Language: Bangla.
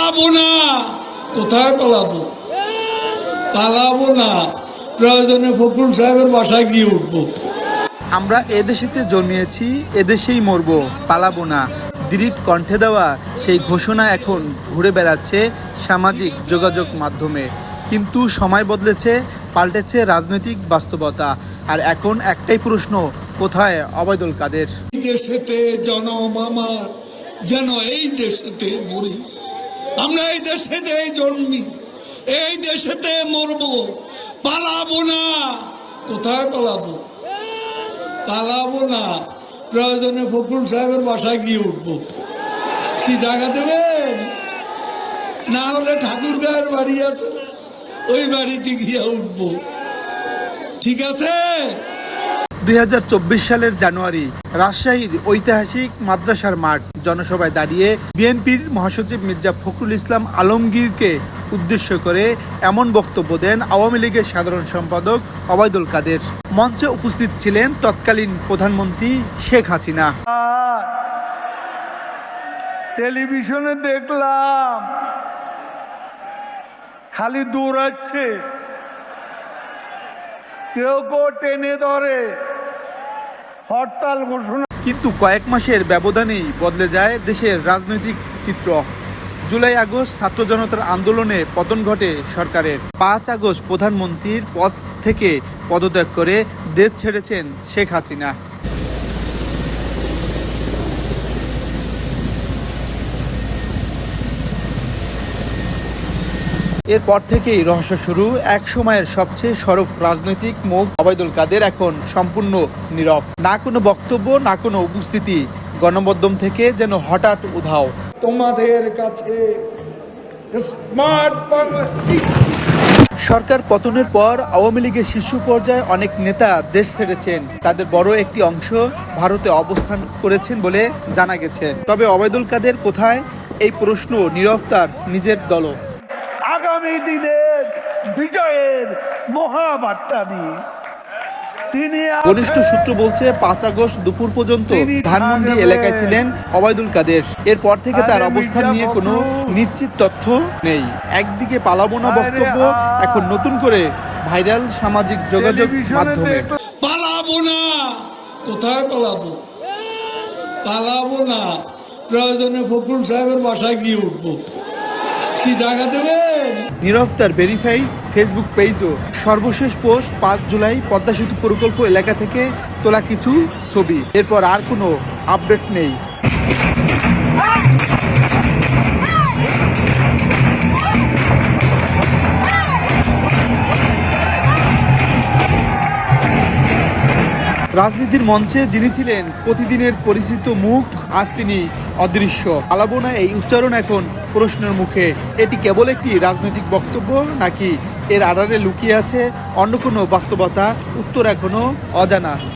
পালাবো না। কোথায় পালাবো? পালাবো না, প্রয়োজনে ফখরুল সাহেবের বাসায় গিয়ে উঠবো। আমরা এদেশেতে জন্মিয়েছি, এদেশেই মরব, পালাবো না। দৃঢ় কণ্ঠে দেওয়া সেই ঘোষণা এখন ঘুরে বেড়াচ্ছে সামাজিক যোগাযোগ মাধ্যমে। কিন্তু সময় বদলেছে, পাল্টেছে রাজনৈতিক বাস্তবতা। আর এখন একটাই প্রশ্ন, কোথায় অবৈদুল কাদের? এই দেশেতে জনম আমার, যেন এই দেশেতে মরি। আমরা এই দেশেতে জন্মি, এই দেশেতে মরবো, পালাবো না। কোথায় পালাবো? পালাবো না, প্রয়োজনে ফখরুল সাহেবের বাসায় গিয়ে উঠবো। কি জায়গা দেবেন? না হলে ঠাকুর গায়ের বাড়ি আছে, ওই বাড়িতে গিয়ে উঠবো। ঠিক আছে। 2024 সালের জানুয়ারি, রাজশাহীর ঐতিহাসিক মাদ্রাসার মাঠ। জনসভায় দাঁড়িয়ে বিএনপির মহাসচিব মির্জা ফখরুল ইসলাম আলমগীরকে উদ্দেশ্য করে এমন বক্তব্য দেন আওয়ামী লীগের সাধারণ সম্পাদক অবৈদুল কাদের। মঞ্চে উপস্থিত ছিলেন তৎকালীন প্রধানমন্ত্রী শেখ হাসিনা। টেলিভিশনে দেখলাম খালি দৌড়াচ্ছে, কেউ টেনে ধরে, হরতাল ঘোষণা। কিন্তু কয়েক মাসের ব্যবধানেই বদলে যায় দেশের রাজনৈতিক চিত্র। জুলাই আগস্ট ছাত্র জনতার আন্দোলনে পতন ঘটে সরকারের। 5 আগস্ট প্রধানমন্ত্রীর পদ থেকে পদত্যাগ করে দেশ ছেড়েছেন শেখ হাসিনা। এরপর থেকেই রহস্য শুরু। এক সময়ের সবচেয়ে সরব রাজনৈতিক মুখ অবৈদুল কাদের এখন সম্পূর্ণ নীরব। না কোনো বক্তব্য, না কোনো উপস্থিতি। গণমাধ্যম থেকে যেন হঠাৎ উধাও। তোমাদের কাছে স্মার্ট সরকার পতনের পর আওয়ামী লীগের শীর্ষ পর্যায়ে অনেক নেতা দেশ ছেড়েছেন। তাদের বড় একটি অংশ ভারতে অবস্থান করেছেন বলে জানা গেছে। তবে অবৈদুল কাদের কোথায়, এই প্রশ্ন নীরব তার নিজের দলও। আগামী দিনের বিজয়ের মহাবার্তা নিয়ে তিনি ঘনিষ্ঠ সূত্র বলছে 5 আগস্ট দুপুর পর্যন্ত ধানমন্ডি এলাকায় ছিলেন অবৈদুল কাদের। এরপর থেকে তার অবস্থান নিয়ে কোনো নিশ্চিত তথ্য নেই। একদিকে পালাবো না বক্তব্য এখন নতুন করে ভাইরাল সামাজিক যোগাযোগ মাধ্যমে। পালাবো না। কোথায় পালাবো? পালাবো না, প্রয়োজনে ফখরুল সাহেবের বাসায় গিয়ে উঠবো। কি জায়গা দেবেন? নীরব তার ভেরিফাইড ফেসবুক পেজও। সর্বশেষ পোস্ট 5 জুলাই পদ্মা সেতু প্রকল্প এলাকা থেকে তোলা কিছু ছবি। এরপর আর কোনো আপডেট নেই। রাজনীতির মঞ্চে যিনি ছিলেন প্রতিদিনের পরিচিত মুখ, আজ তিনি অদৃশ্য। পালাবো না এই উচ্চারণ এখন প্রশ্নের মুখে। এটি কেবল একটি রাজনৈতিক বক্তব্য, নাকি এর আড়ালে লুকিয়ে আছে অন্য কোনো বাস্তবতা? উত্তর এখনো অজানা।